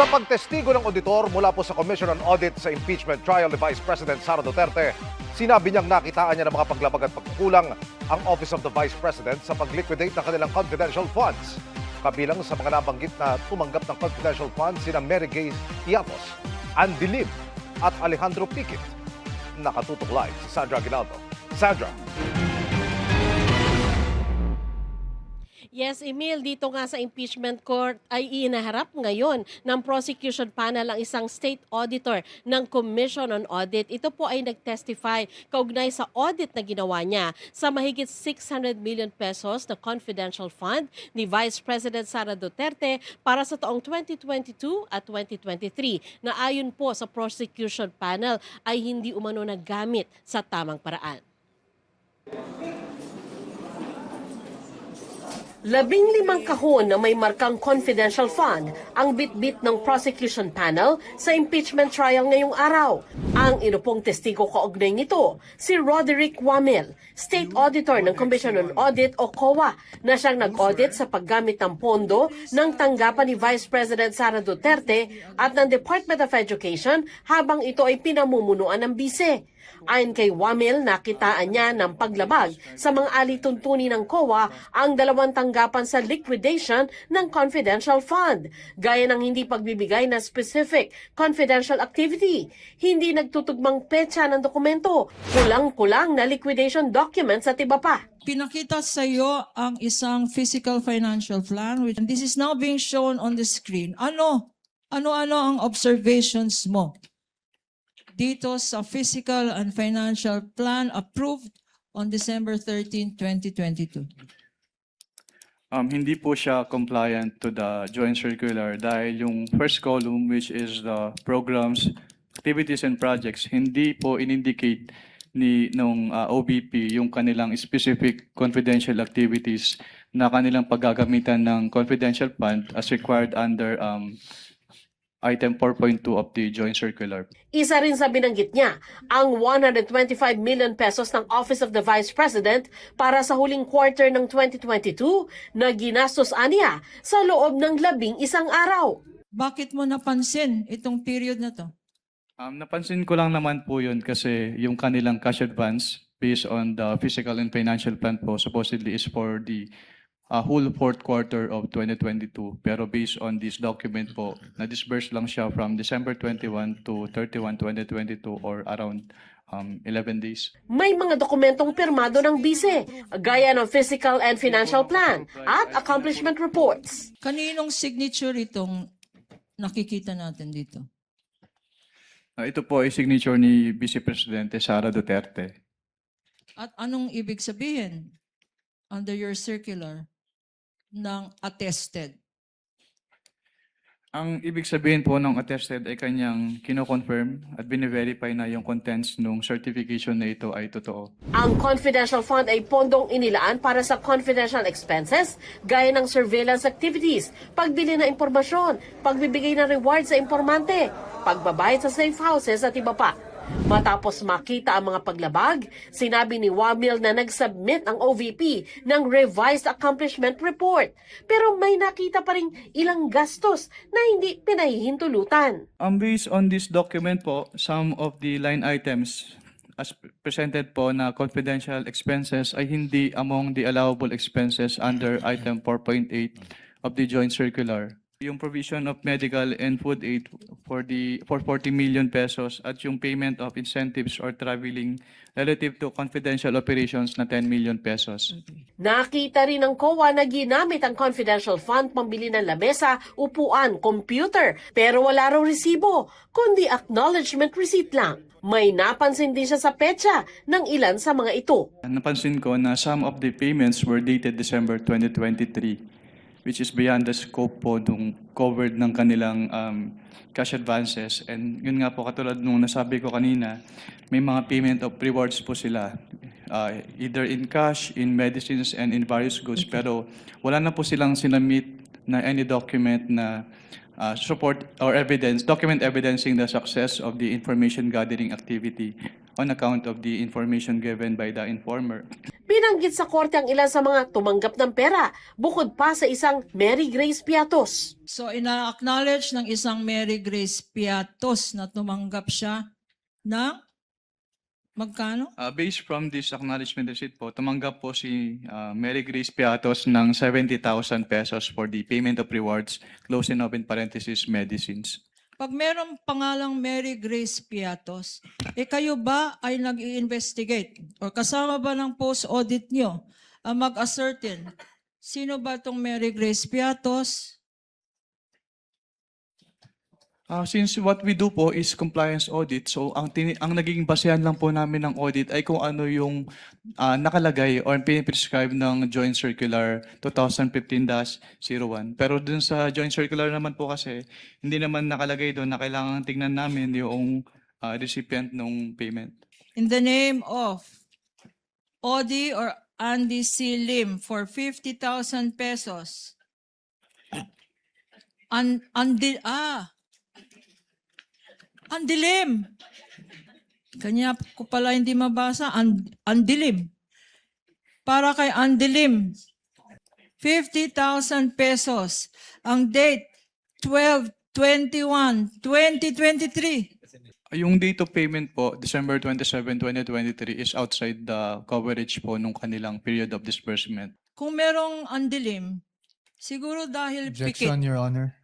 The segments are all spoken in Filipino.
Sa pagtestigo ng auditor mula po sa Commission on Audit sa impeachment trial ni Vice President Sara Duterte, sinabi niyang nakitaan niya ng mga paglabag at pagkukulang ang Office of the Vice President sa pag-liquidate ng kanilang confidential funds. Kabilang sa mga nabanggit na tumanggap ng confidential funds sina Mary Gay Iatos, Andy Lim at Alejandro Piquet. Nakatutok live si Sandra Aguinaldo. Sandra. Yes, Emil, dito nga sa impeachment court ay inaharap ngayon ng prosecution panel ang isang state auditor ng Commission on Audit. Ito po ay nag-testify kaugnay sa audit na ginawa niya sa mahigit 600 million pesos na confidential fund ni Vice President Sara Duterte para sa taong 2022 at 2023 na ayon po sa prosecution panel ay hindi umano nagamit sa tamang paraan. 15 kahon na may markang confidential fund ang bitbit ng prosecution panel sa impeachment trial ngayong araw. Ang inupong testigo kaugnay nito, si Roderick Wamel, State Auditor ng Commission on Audit o COA, na siyang nag-audit sa paggamit ng pondo ng tanggapan ni Vice President Sara Duterte at ng Department of Education habang ito ay pinamumunuan ng bise. Ayon kay Wamel, nakitaan niya ng paglabag sa mga alituntunin ng COA ang dalawang tanggapan sa liquidation ng confidential fund, gaya ng hindi pagbibigay na specific confidential activity, hindi nagtutugmang petsa ng dokumento, kulang-kulang na liquidation documents at iba pa. Pinakita sa iyo ang isang physical financial plan, which this is now being shown on the screen. Ano ang observations mo dito sa physical and financial plan approved on December 13, 2022? Hindi po siya compliant to the joint circular dahil yung first column, which is the programs, activities and projects, hindi po in-indicate nung OBP yung kanilang specific confidential activities na kanilang paggagamitan ng confidential fund as required under Item 4.2 of the Joint Circular. Isa rin sa binanggit niya, ang 125 million pesos ng Office of the Vice President para sa huling quarter ng 2022 na ginastos aniya sa loob ng 11 araw. Bakit mo napansin itong period na to? Napansin ko lang naman po yun kasi yung kanilang cash advance based on the physical and financial plan po supposedly is for the whole fourth quarter of 2022. Pero based on this document po, na-disburse lang siya from December 21 to 31, 2022 or around 11 days. May mga dokumentong pirmado ng bise, gaya ng physical and financial plan at accomplishment reports. Kaninong signature itong nakikita natin dito? Ito po ay signature ni Vice Presidente Sara Duterte. At anong ibig sabihin under your circular ng attested? Ang ibig sabihin po ng attested ay kanyang kino-confirm at bine-verify na yung contents ng certification na ito ay totoo. Ang confidential fund ay pondong inilaan para sa confidential expenses gaya ng surveillance activities, pagbili ng impormasyon, pagbibigay ng reward sa informante, pagbabayad sa safe houses at iba pa. Matapos makita ang mga paglabag, sinabi ni Wamil na nag-submit ang OVP ng revised accomplishment report. Pero may nakita pa rin ilang gastos na hindi pinahihintulutan. Based on this document po, some of the line items as presented po na confidential expenses ay hindi among the allowable expenses under item 4.8 of the joint circular. Yung provision of medical and food aid for 40 million pesos at yung payment of incentives or traveling relative to confidential operations na 10 million pesos. Nakita rin ng COA na ginamit ang confidential fund pambili ng lamesa, upuan, computer, pero wala raw resibo, kundi acknowledgement receipt lang. May napansin din siya sa petsa ng ilan sa mga ito. Napansin ko na some of the payments were dated December 2023. Which is beyond the scope po nung covered ng kanilang cash advances. And yun nga po, katulad nung nasabi ko kanina, may mga payment of rewards po sila. Either in cash, in medicines, and in various goods. Pero wala na po silang sinamit na any document na support or evidence, document evidencing the success of the information gathering activity on account of the information given by the informer. Binanggit sa korte ang ilan sa mga tumanggap ng pera, bukod pa sa isang Mary Grace Piatos. So ina-acknowledge ng isang Mary Grace Piatos na tumanggap siya ng magkano? Based from this acknowledgement receipt po, tumanggap po si Mary Grace Piatos ng 70,000 pesos for the payment of rewards, close and open parenthesis, medicines. Pag merong pangalang Mary Grace Piatos, kayo ba ay nag-i-investigate o kasama ba ng post-audit nyo ang mag-ascertain sino ba itong Mary Grace Piatos? Since what we do po is compliance audit, so ang nagiging basehan lang po namin ng audit ay kung ano yung nakalagay or piniprescribe ng Joint Circular 2015-01. Pero dun sa Joint Circular naman po kasi, hindi naman nakalagay doon na kailangan tingnan namin yung recipient ng payment. In the name of Odi or Andy C. Lim for 50,000 pesos. Andilim. Kanya ko pala hindi mabasa. Andilim. Para kay Andilim. 50,000 pesos. Ang date, 12/21/2023. Yung date of payment po, December 27, 2023 is outside the coverage po nung kanilang period of disbursement. Kung merong Andilim, siguro dahil Objection, pikit. Your Honor.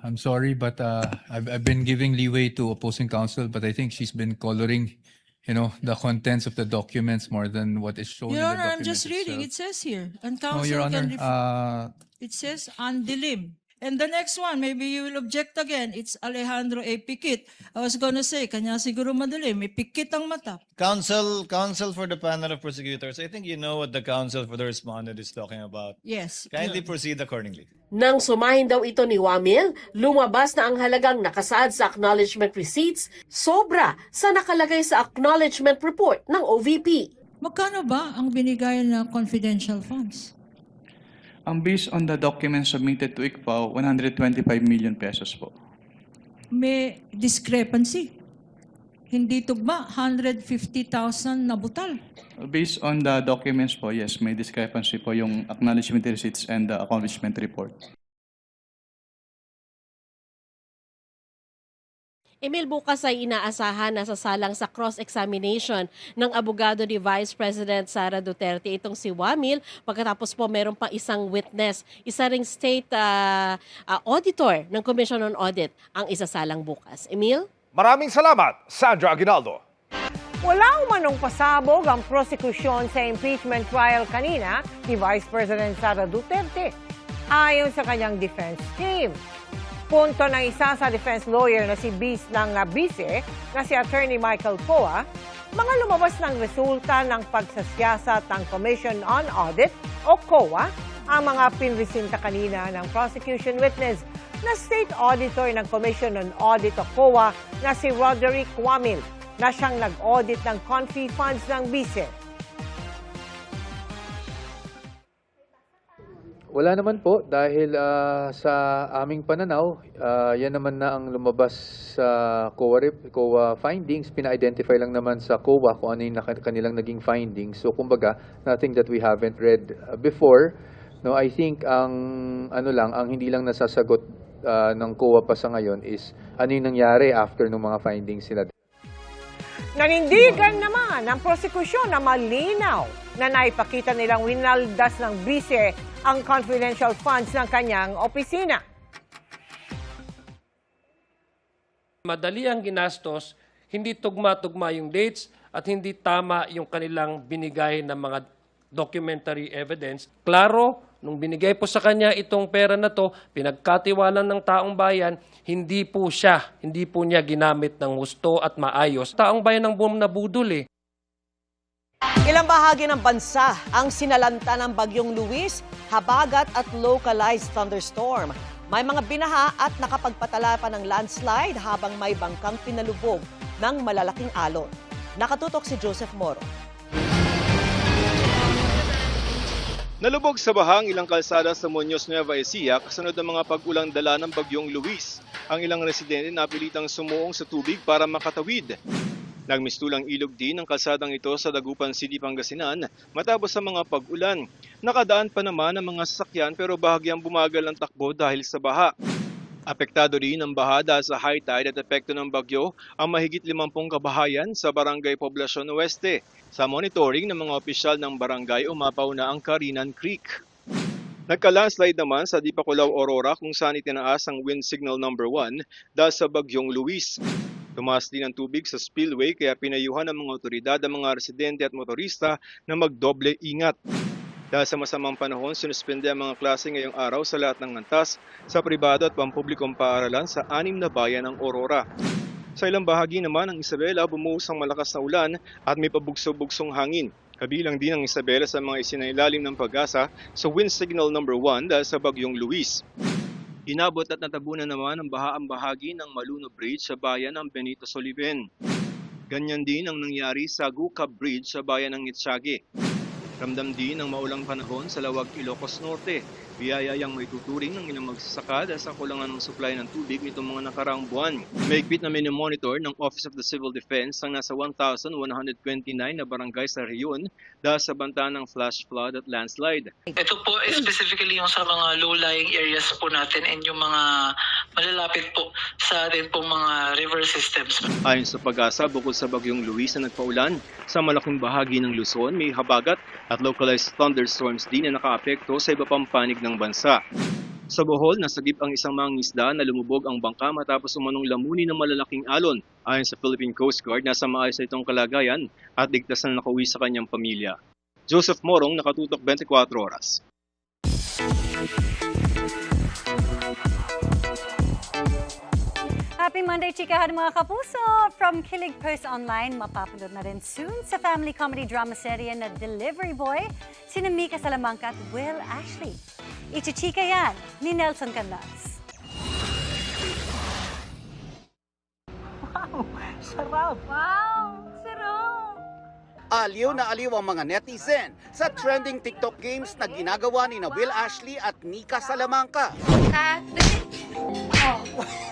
I'm sorry, but I've been giving leeway to opposing counsel, but I think she's been coloring, the contents of the documents more than what is shown Your in the Honor, I'm document just reading. It itself. says here. And No, counsel Your can Honor. It says Andilim. And the next one, maybe you will object again. It's Alejandro A. Pikit. I was gonna say, kanya siguro madali. May pikit ang mata. Counsel for the panel of prosecutors, I think you know what the counsel for the respondent is talking about. Yes. Kindly proceed accordingly. Nang sumahin daw ito ni Wamil, lumabas na ang halagang nakasaad sa acknowledgement receipts, sobra sa nakalagay sa acknowledgement report ng OVP. Magkano ba ang binigay na confidential funds? Based on the documents submitted to ICFAO, 125 million pesos po. May discrepancy. Hindi tugma, 150,000 na butal. Based on the documents po, yes, may discrepancy po yung acknowledgement receipts and the accomplishment report. Emil, bukas ay inaasahan na sasalang sa cross-examination ng abogado ni Vice President Sara Duterte itong si Wamil. Pagkatapos po meron pa isang witness, isa ring state auditor ng Commission on Audit ang isasalang bukas. Emil? Maraming salamat, Sandra Aguinaldo. Wala umanong pasabog ang prosekusyon sa impeachment trial kanina ni Vice President Sara Duterte. Ayon sa kanyang defense team. Punto ng isa sa defense lawyer na si Vice na si Attorney Michael Poa, mga lumabas ng resulta ng pagsasiyasat ng Commission on Audit o COA ang mga pinresinta kanina ng prosecution witness na State Auditor ng Commission on Audit o COA na si Roderick Wamil na siyang nag-audit ng confi funds ng Vice. Wala naman po dahil sa aming pananaw, yan naman na ang lumabas sa COA findings. Pina-identify lang naman sa COA kung ano yung kanilang naging findings. So kumbaga, nothing that we haven't read before. No, I think ang hindi lang nasasagot ng COA pa sa ngayon is ano yung nangyari after ng mga findings nila. Nanindigan naman ang prosekusyon na malinaw na naipakita nilang winaldas ng Vice ang confidential funds ng kanyang opisina. Madali ang ginastos, hindi tugma-tugma yung dates at hindi tama yung kanilang binigay na mga documentary evidence. Klaro, nung binigay po sa kanya itong pera na to, pinagkatiwalan ng taong bayan, hindi po niya ginamit ng husto at maayos. Taong bayan ang buong nabudol eh. Ilang bahagi ng bansa ang sinalanta ng Bagyong Luis, habagat at localized thunderstorm. May mga binaha at nakapagpatala pa ng landslide habang may bangkang pinalubog ng malalaking alon. Nakatutok si Joseph Moro. Nalubog sa bahang ilang kalsada sa Muñoz, Nueva Ecija kasunod ng mga pag-ulang dala ng Bagyong Luis. Ang ilang residente napilitang sumuong sa tubig para makatawid. Nagmistulang ilog din ang kalsadang ito sa Dagupan City, Pangasinan matapos sa mga pag-ulan. Nakadaan pa naman ang mga sasakyan pero bahagyang bumagal ang takbo dahil sa baha. Apektado rin ang baha dahil sa high tide at epekto ng bagyo ang mahigit 50 kabahayan sa Barangay Poblacion Oeste. Sa monitoring ng mga opisyal ng barangay, umapaw na ang Carinan Creek. Nagka-landslide naman sa Dipakulaw, Aurora kung saan itinaas ang wind signal number 1 dahil sa bagyong Luis. Tumaas din ang tubig sa spillway kaya pinayuhan ng mga otoridad ang mga residente at motorista na magdoble ingat. Dahil sa masamang panahon, sinuspende ang mga klase ngayong araw sa lahat ng antas sa pribado at pampublikong paaralan sa 6 na bayan ng Aurora. Sa ilang bahagi naman ng Isabela, bumuhos ang malakas na ulan at may pabugso-bugsong hangin. Kabilang din ang Isabela sa mga isinailalim ng Pag-asa sa wind signal number 1 dahil sa bagyong Luis. Inabot at natabunan naman ang baha ang bahagi ng Maluno Bridge sa bayan ng Benito Soliven. Ganyan din ang nangyari sa Gucab Bridge sa bayan ng Itsyagi. Ramdam din ang maulang panahon sa Lawag, Ilocos Norte. Biyayayang may tuturing ng ilang magsasaka dahil sa kulangan ng supply ng tubig nitong mga nakaraang buwan. Mahigpit na minomonitor ng Office of the Civil Defense ang nasa 1,129 na barangay sa rehiyon dahil sa banta ng flash flood at landslide. Ito po specifically yung sa mga low-lying areas po natin and yung mga malalapit po sa atin pong mga river systems. Ayon sa Pag-asa, bukod sa bagyong Luis na nagpaulan, sa malaking bahagi ng Luzon may habagat at localized thunderstorms din na nakaapekto sa iba pang panig ng bansa. Sa Bohol, nasagip ang isang mangingisda na lumubog ang bangka matapos umanong lamunin ng malalaking alon. Ayon sa Philippine Coast Guard, nasa maayos na itong kalagayan at ligtas na nakauwi sa kanyang pamilya. Joseph Morong, Nakatutok 24 Oras. Happy Monday, chikahan mga kapuso! From Kilig Post Online, mapapanood na rin soon sa family comedy drama serye na Delivery Boy, sina Mika Salamanca at Will Ashley. Ichichika yan ni Nelson Canlas. Wow! Sarap! Wow! Sarap! Aliw na aliw ang mga netizen sa trending TikTok games na ginagawa ni Will Ashley at Mika Salamanca.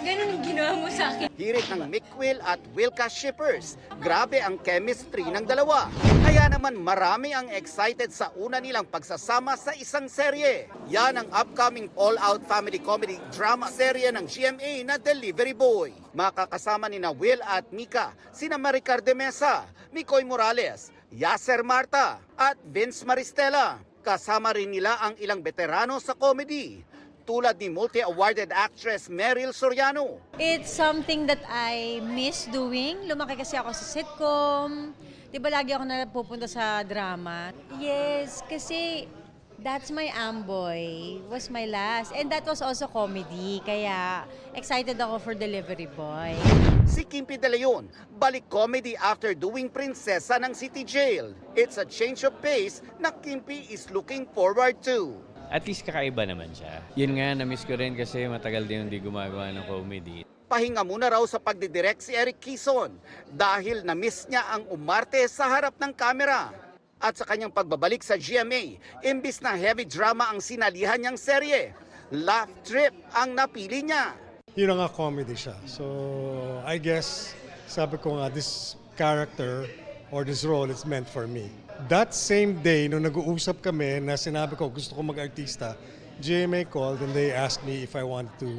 Ganun ang ginawa mo sa akin. Hirit ng Mick-Will at Wilka shippers. Grabe ang chemistry ng dalawa. Kaya naman marami ang excited sa una nilang pagsasama sa isang serye. Yan ang upcoming all-out family comedy drama serye ng GMA na Delivery Boy. Makakasama ni Will at Mika, sina Maricar de Mesa, Mikoy Morales, Yasser Marta at Vince Maristela. Kasama rin nila ang ilang veterano sa comedy, tulad ni multi-awarded actress Meryl Soriano. It's something that I miss doing. Lumaki kasi ako sa sitcom. Diba lagi ako napupunta sa drama? Yes, kasi that's my amboy. Was my last. And that was also comedy. Kaya excited ako for Delivery Boy. Si Kimpi De Leon, balik comedy after doing Prinsesa ng City Jail. It's a change of pace na Kimpi is looking forward to. At least kakaiba naman siya. Yun nga, na-miss ko rin kasi matagal din hindi gumagawa ng comedy. Pahinga muna raw sa pagdidirect si Eric Quezon dahil na-miss niya ang umarte sa harap ng kamera. At sa kanyang pagbabalik sa GMA, imbis na heavy drama ang sinalihan niyang serye, laugh trip ang napili niya. Yun nga, comedy siya. So, I guess, sabi ko nga, this character or this role is meant for me. That same day, nung nag-uusap kami na sinabi ko gusto ko mag-artista, GMA called and they asked me if I want to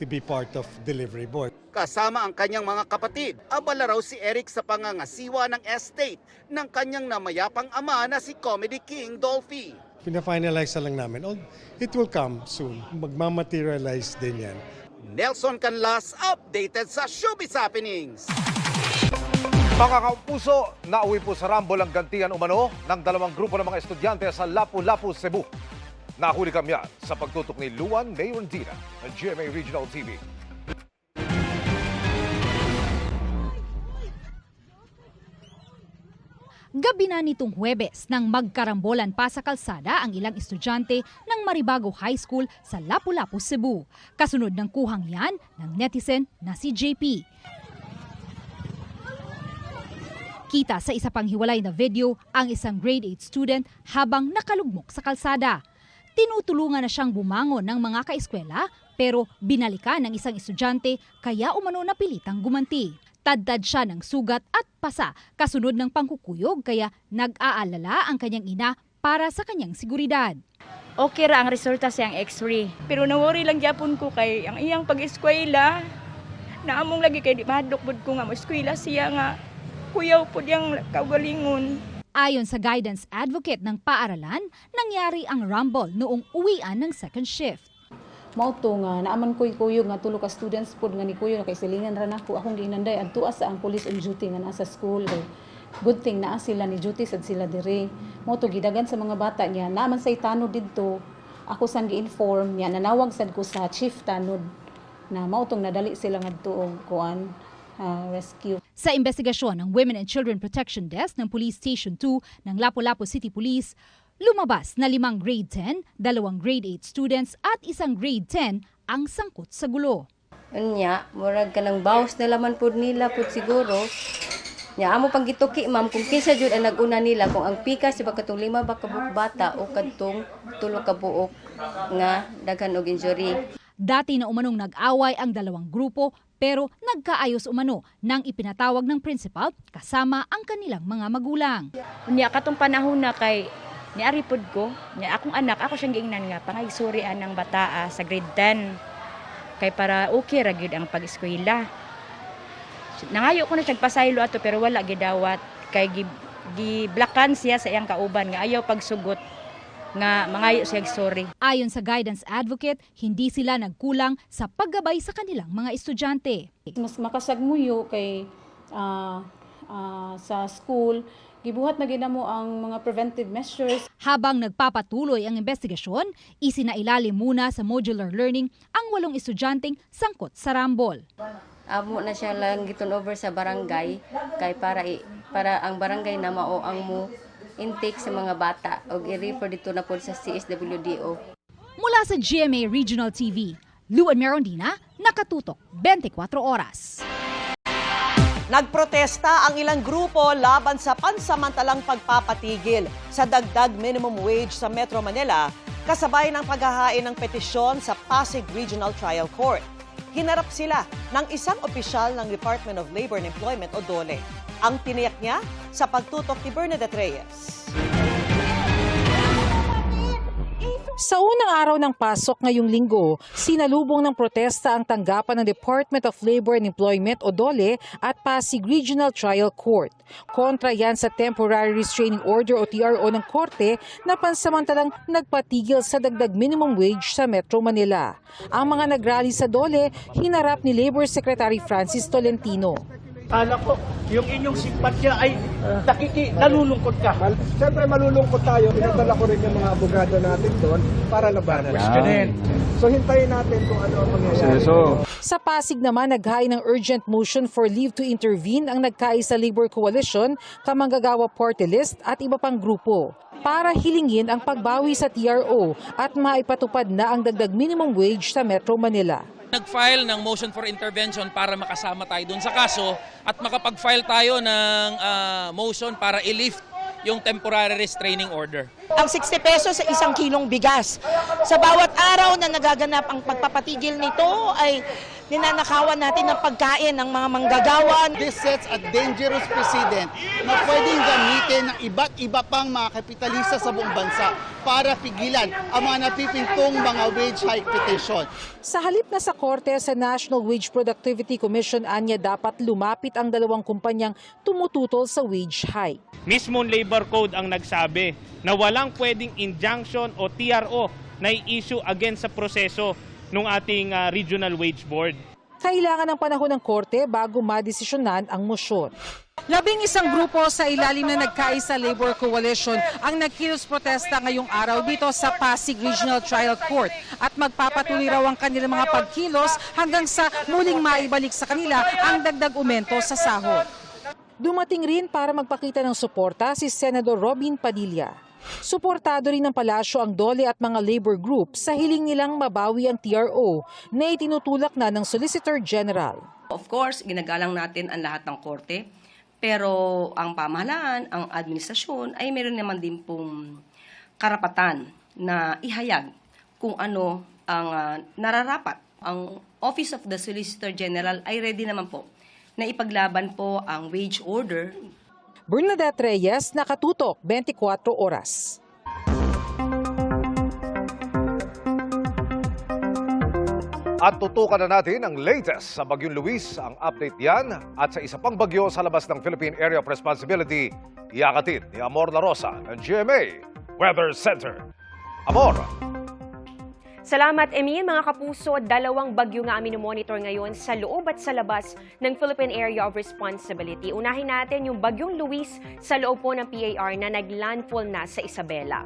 be part of Delivery Boy. Kasama ang kanyang mga kapatid, abala raw si Eric sa pangangasiwa ng estate ng kanyang namayapang ama na si Comedy King Dolphy. Pina-finalize lang namin. Oh, it will come soon. Magmamaterialize din yan. Nelson Canlas, updated sa Showbiz Happenings. Mga kapuso, nauwi po sa Rambol ang gantihan umano ng dalawang grupo ng mga estudyante sa Lapu-Lapu, Cebu. Nahuli kami sa pagtutok ni Luan Mayorndina ng GMA Regional TV. Gabi na nitong Huwebes nang magkarambolan pa sa kalsada ang ilang estudyante ng Maribago High School sa Lapu-Lapu, Cebu. Kasunod ng kuhang yan ng netizen na si JP. Kita sa isa pang hiwalay na video ang isang grade 8 student habang nakalugmok sa kalsada. Tinutulungan na siyang bumangon ng mga kaeskwela pero binalikan ng isang estudyante kaya umano napilitang gumanti. Tadtad siya ng sugat at pasa kasunod ng pangkukuyog kaya nag-aalala ang kanyang ina para sa kanyang seguridad. Okay ra ang resulta siyang x-ray. Pero nawori lang gyapon ko kay ang iyang pag-eskwela. Naamong lagi kay di mahadlok pud ko nga mo eskwela siya nga kuyaw pud yang kaugalingon. Ayon sa guidance advocate ng paaralan, nangyari ang rumble noong uwian ng second shift. Mao to nga naaman ko'y kuyog nga tulo ka students pod nga ni kuyo kay silingan ra nako akong giinanday adto sa ang police on duty nga nasa school. Good thing naa sila ni duty sad sila dire. Mao to gidagan sa mga bata niya naman sa tanod didto. Ako sang gi-inform niya nanawag sad ko sa chief tanod na mao tong nadali sila ngadto og kuan rescue. Sa investigasyon ng Women and Children Protection Desk ng Police Station 2 ng Lapu-Lapu City Police, lumabas na 5 grade 10, 2 grade 8 students at 1 grade 10 ang sangkot sa gulo. Unya, murag ka ng bawas na laman po nila po siguro. Nya amo pang gituki ma'am kung kinsa jud ang naguna nila kung ang pika si katong 5 ba ka buok bata o kadtong 3 ka buok nga daghan og injury. Dati na umanong nag-away ang dalawang grupo pero nagkaayos umano nang ipinatawag ng principal kasama ang kanilang mga magulang. Unya katong panahon na kay niari pod ko, nya akong anak ako siyang giingnan nga pangaysurian ng bataa sa grade 10. Kay para okay ra gyud ang pag-eskwela. Nangayo ko na siyang pasaylo ato pero wala gidawat kay giblakan siya sa iyang kauban nga ayaw pagsugot nga mangayo siya sorry. Ayon sa guidance advocate, hindi sila nagkulang sa paggabay sa kanilang mga estudyante. Mas makasagmuyo kay sa school, gibuhat na ginamo ang mga preventive measures. Habang nagpapatuloy ang investigasyon, isinailalim muna sa modular learning ang 8 estudyanteng sangkot sa rambol. Amo na siya lang giturnover sa barangay kay para ang barangay na mao ang mo intake sa mga bata o i-refer dito na po sa CSWDO. Mula sa GMA Regional TV, Luan Merondina, nakatutok 24 oras. Nagprotesta ang ilang grupo laban sa pansamantalang pagpapatigil sa dagdag minimum wage sa Metro Manila kasabay ng paghahain ng petisyon sa Pasig Regional Trial Court. Hinarap sila ng isang opisyal ng Department of Labor and Employment o DOLE. Ang tiniyak niya sa pagtutok ni Bernadette Reyes. Sa unang araw ng pasok ngayong linggo, sinalubong ng protesta ang tanggapan ng Department of Labor and Employment o DOLE at Pasig Regional Trial Court. Kontra yan sa Temporary Restraining Order o TRO ng Korte na pansamantalang nagpatigil sa dagdag minimum wage sa Metro Manila. Ang mga nagrally sa DOLE, hinarap ni Labor Secretary Francis Tolentino. Anak ko, yung inyong simpatya ay nalulungkot ka. Siyempre malulungkot tayo. Pinadala ko rin yung mga abogado natin doon para labanan. So hintayin natin kung ano ang mangyayari. Sa Pasig naman, naghain ng urgent motion for leave to intervene ang nagkaisa Labor Coalition, Kamanggagawa Party List at iba pang grupo para hilingin ang pagbawi sa TRO at maipatupad na ang dagdag minimum wage sa Metro Manila. Nag-file ng motion for intervention para makasama tayo doon sa kaso at makapag-file tayo ng motion para i-lift yung temporary restraining order. Ang 60 pesos sa 1 kilong bigas. Sa bawat araw na nagaganap ang pagpapatigil nito ay ninanakawan natin ng pagkain ng mga manggagawa. This sets a dangerous precedent na pwedeng gamitin ng iba't iba pang mga kapitalista sa buong bansa para pigilan ang mga napipintong mga wage hike petition. Sa halip na sa korte sa National Wage Productivity Commission, anya dapat lumapit ang dalawang kumpanyang tumututol sa wage hike. Mismong labor code ang nagsabi na walang pwedeng injunction o TRO na i-issue against sa proseso ng ating Regional Wage Board. Kailangan ng panahon ng korte bago madesisyonan ang mosyon. 11 grupo sa ilalim na nagkaisa Labor Coalition ang nagkilos protesta ngayong araw dito sa Pasig Regional Trial Court at magpapatuloy raw ang kanilang mga pagkilos hanggang sa muling maibalik sa kanila ang dagdag aumento sa sahod. Dumating rin para magpakita ng suporta si Senador Robin Padilla. Suportado rin ng palasyo ang DOLE at mga labor group sa hiling nilang mabawi ang TRO na itinutulak na ng Solicitor General. Of course, ginagalang natin ang lahat ng korte, pero ang pamahalaan, ang administrasyon ay meron naman din pong karapatan na ihayag kung ano ang nararapat. Ang Office of the Solicitor General ay ready naman po na ipaglaban po ang wage order. Bernadette Reyes, Nakatutok, 24 Oras. At tutukan na natin ang latest sa Bagyong Luis. Ang update yan at sa isa pang bagyo sa labas ng Philippine Area of Responsibility, iakatid ni Amor La Rosa ng GMA Weather Center. Amor! Salamat, Emil. Mga kapuso, 2 bagyo nga monitor ngayon sa loob at sa labas ng Philippine Area of Responsibility. Unahin natin yung Bagyong Luis sa loob po ng PAR na naglandfall na sa Isabela.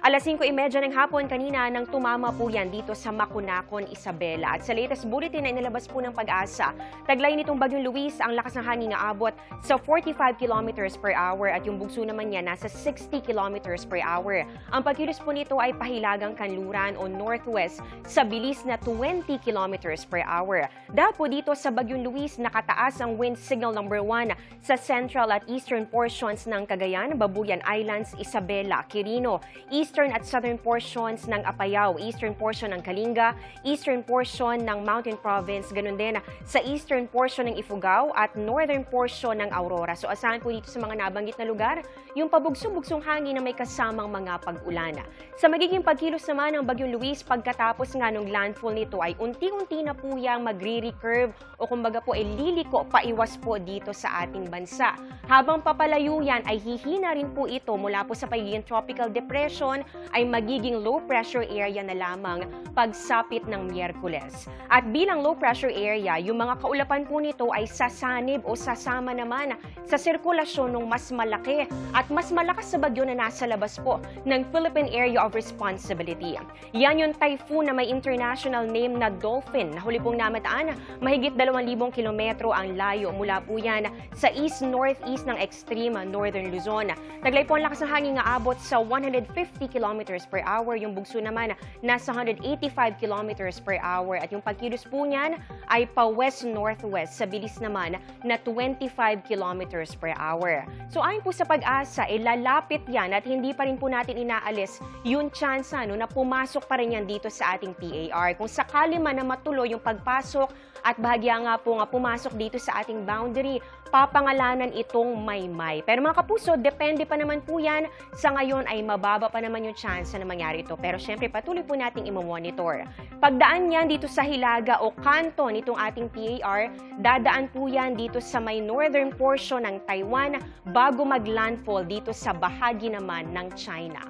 Alas 5:30 ng hapon kanina nang tumama po yan dito sa Makunakon, Isabela. At sa latest bulletin na inilabas po ng Pag-asa, taglay nitong Bagyong Luis ang lakas ng hangin na abot sa 45 kilometers per hour at yung bugso naman niya nasa 60 kilometers per hour. Ang pagkilos po nito ay pahilagang kanluran o northwest sa bilis na 20 kilometers per hour. Dahil po dito sa Bagyong Luis, nakataas ang wind signal number 1 sa central at eastern portions ng Cagayan, Babuyan Islands, Isabela, Quirino, eastern at southern portions ng Apayao, eastern portion ng Kalinga, eastern portion ng Mountain Province, ganun din sa eastern portion ng Ifugao at northern portion ng Aurora. So asahan po dito sa mga nabanggit na lugar, yung pabugsong-bugsong hangin na may kasamang mga pag-ulan. Sa magiging pagkilos naman ng Bagyong Luis, pagkatapos nga ng landfall nito ay unti-unti na po yang magre-recurve o kumbaga po ay liliko paiwas po dito sa ating bansa. Habang papalayo yan ay hihina rin po ito mula po sa pagiging tropical depression ay magiging low pressure area na lamang pagsapit ng Miyerkules. At bilang low pressure area, yung mga kaulapan po nito ay sasanib o sasama naman sa sirkulasyon ng mas malaki at mas malakas sa bagyo na nasa labas po ng Philippine Area of Responsibility. Yan yung typhoon na may international name na Dolphin na huli pong namataan, mahigit 2,000 kilometro ang layo mula po yan sa east-northeast ng extreme northern Luzon. Taglay po ang lakas ng hangin nga abot sa 150 kilometers per hour. Yung bugso naman nasa 185 kilometers per hour at yung pagkilos po niyan ay pa west-northwest sa bilis naman na 25 kilometers per hour. So ayon po sa Pag-asa, lalapit yan at hindi pa rin po natin inaalis yung chance na pumasok pa rin yan dito sa ating PAR. Kung sakali man na matuloy yung pagpasok at bahagya nga po pumasok dito sa ating boundary, papangalanan itong Maymay. Pero mga kapuso, depende pa naman po yan. Sa ngayon ay mababa pa naman yung chance na mangyari ito. Pero syempre patuloy po nating i-monitor. Pagdaan yan dito sa hilaga o kanto nitong ating PAR, dadaan po yan dito sa may northern portion ng Taiwan bago mag-landfall dito sa bahagi naman ng China.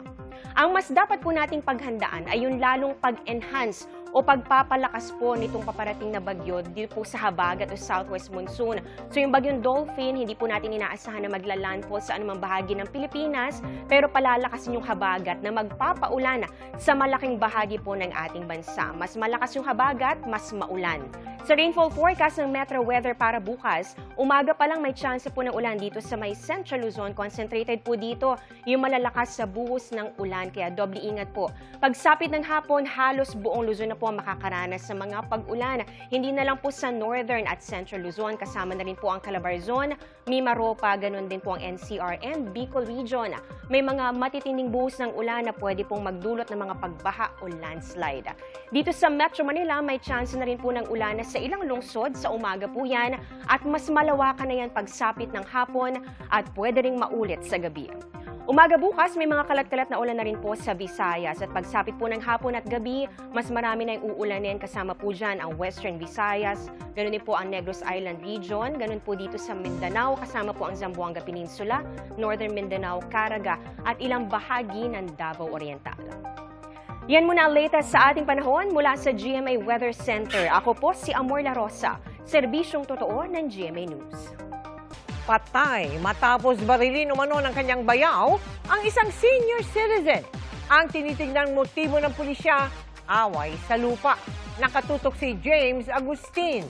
Ang mas dapat po nating paghandaan ay yung lalong pag-enhance o pagpapalakas po nitong paparating na bagyo dito po sa habagat o southwest monsoon. So yung bagyong Dolphin, hindi po natin inaasahan na magla-landfall sa anumang bahagi ng Pilipinas, pero palalakasin yung habagat na magpapaulan sa malaking bahagi po ng ating bansa. Mas malakas yung habagat, mas maulan. Sa rainfall forecast ng Metro Weather para bukas, umaga pa lang may chance po ng ulan dito sa may Central Luzon. Concentrated po dito yung malalakas sa buhos ng ulan, kaya doble ingat po. Pagsapit ng hapon, halos buong Luzon na po ang makakaranas sa mga pag-ulan. Hindi na lang po sa Northern at Central Luzon, kasama na rin po ang Calabarzon, Mimaropa, ganun din po ang NCR and Bicol Region. May mga matitinding buhos ng ulan na pwede pong magdulot ng mga pagbaha o landslide. Dito sa Metro Manila, may chance na rin po ng ulan sa ilang lungsod sa umaga po yan at mas malawakan na yan pagsapit ng hapon at pwede ring maulit sa gabi. Umaga bukas, may mga kalat-kalat na ulan na rin po sa Visayas at pagsapit po ng hapon at gabi, mas marami na yung uulanin kasama po dyan ang Western Visayas, ganun din po ang Negros Island Region, ganun po dito sa Mindanao, kasama po ang Zamboanga Peninsula, Northern Mindanao, Caraga at ilang bahagi ng Davao Oriental. Yan muna ang latest sa ating panahon mula sa GMA Weather Center. Ako po si Amor La Rosa, serbisyong totoo ng GMA News. Patay matapos barilin umano ng kanyang bayaw ang isang senior citizen. Ang tinitingnang motibo ng pulisya, away sa lupa. Nakatutok si James Agustin.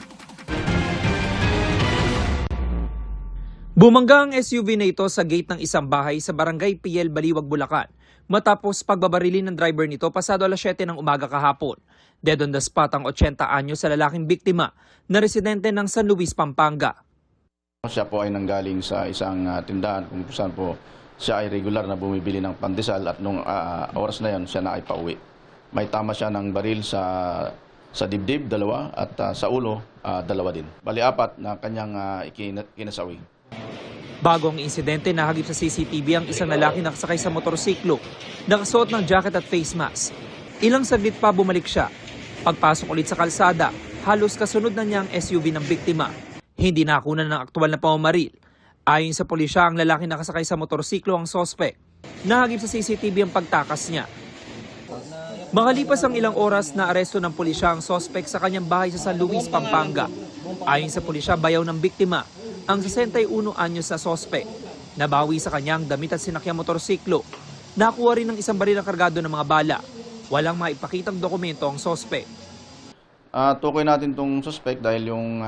Bumangga ang SUV na ito sa gate ng isang bahay sa barangay PL Baliwag, Bulacan. Matapos pagbabarilin ng driver nito pasado alas 7 ng umaga kahapon. Dead on the spot ang 80 anyo sa lalaking biktima na residente ng San Luis, Pampanga. Siya po ay nanggaling sa isang tindahan kung saan po siya ay regular na bumibili ng pandesal at nung oras na yon siya na ay pauwi. May tama siya ng baril sa Sa dibdib, 2, at sa ulo, 2 din. Bali, 4 na kanyang kinasawi. Bago ang insidente, nahagip sa CCTV ang isang lalaki nakasakay sa motorsiklo, nakasuot ng jacket at face mask. Ilang saglit pa bumalik siya. Pagpasok ulit sa kalsada, halos kasunod na niya ang SUV ng biktima. Hindi nakunan ng aktwal na pamamaril. Ayon sa pulisya, ang lalaki nakasakay sa motorsiklo ang sospek. Nahagip sa CCTV ang pagtakas niya. Makalipas ang ilang oras na aresto ng pulisya ang sospek sa kanyang bahay sa San Luis, Pampanga. Ayon sa pulisya, bayaw ng biktima ang 61 anyos na sospek. Nabawi sa kanyang damit at sinakyang motorsiklo. Nakuha rin ng isang baril na kargado ng mga bala. Walang maipakitang dokumento ang sospek. Tukoy natin itong suspect dahil yung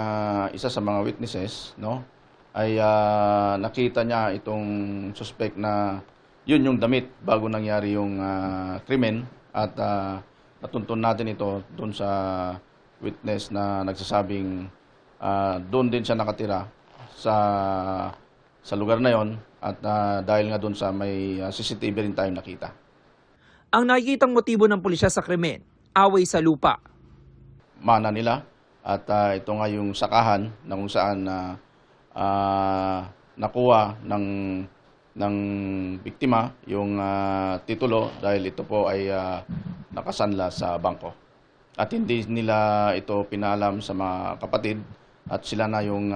isa sa mga witnesses, no, ay nakita niya itong suspect na yun yung damit bago nangyari yung krimen, at natuntun natin ito doon sa witness na nagsasabing doon din siya nakatira sa lugar na yon, at dahil nga doon sa may CCTV rin tayo nakita. Ang nakikitang motibo ng pulisya sa krimen, away sa lupa. Mana nila, at ito nga yung sakahan na kung saan nakuha ng biktima yung titulo dahil ito po ay nakasanla sa bangko. At hindi nila ito pinalam sa mga kapatid, at sila na yung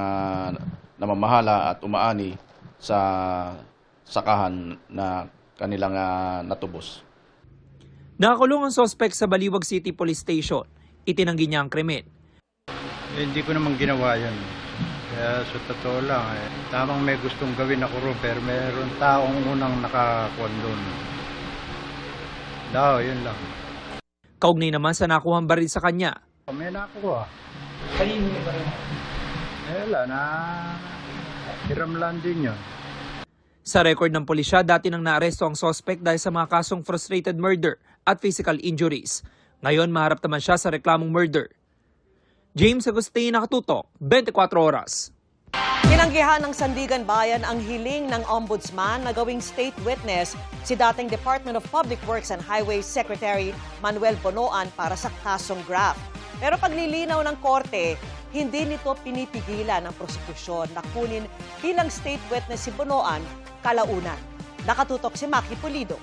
namamahala at umaani sa sakahan na kanilang natubos. Nakakulong ang sospek sa Baliwag City Police Station. Itinanggi niya ang krimen. Hindi ko naman ginawa yun. Kaya sa totoo lang, tamang may gustong gawin ako ron, pero meron taong unang nakakuan doon. Yun lang. Kaugnay naman sa nakuhang baril sa kanya. May nakuha. Kanino yung baril? Wala na. Hiram lang din yun. Sa record ng pulisya, dati nang naaresto ang suspect dahil sa mga kasong frustrated murder at physical injuries. Ngayon, maharap naman siya sa reklamong murder. James Agustin, Nakatutok, 24 Oras. Tinanggihan ng Sandigan Bayan ang hiling ng Ombudsman na gawing state witness si dating Department of Public Works and Highways Secretary Manuel Bonoan para sa kasong graft. Pero paglilinaw ng korte, hindi nito pinipigilan ang prosekusyon na kunin bilang state witness si Bonoan kalaunan. Nakatutok si Maki Pulido.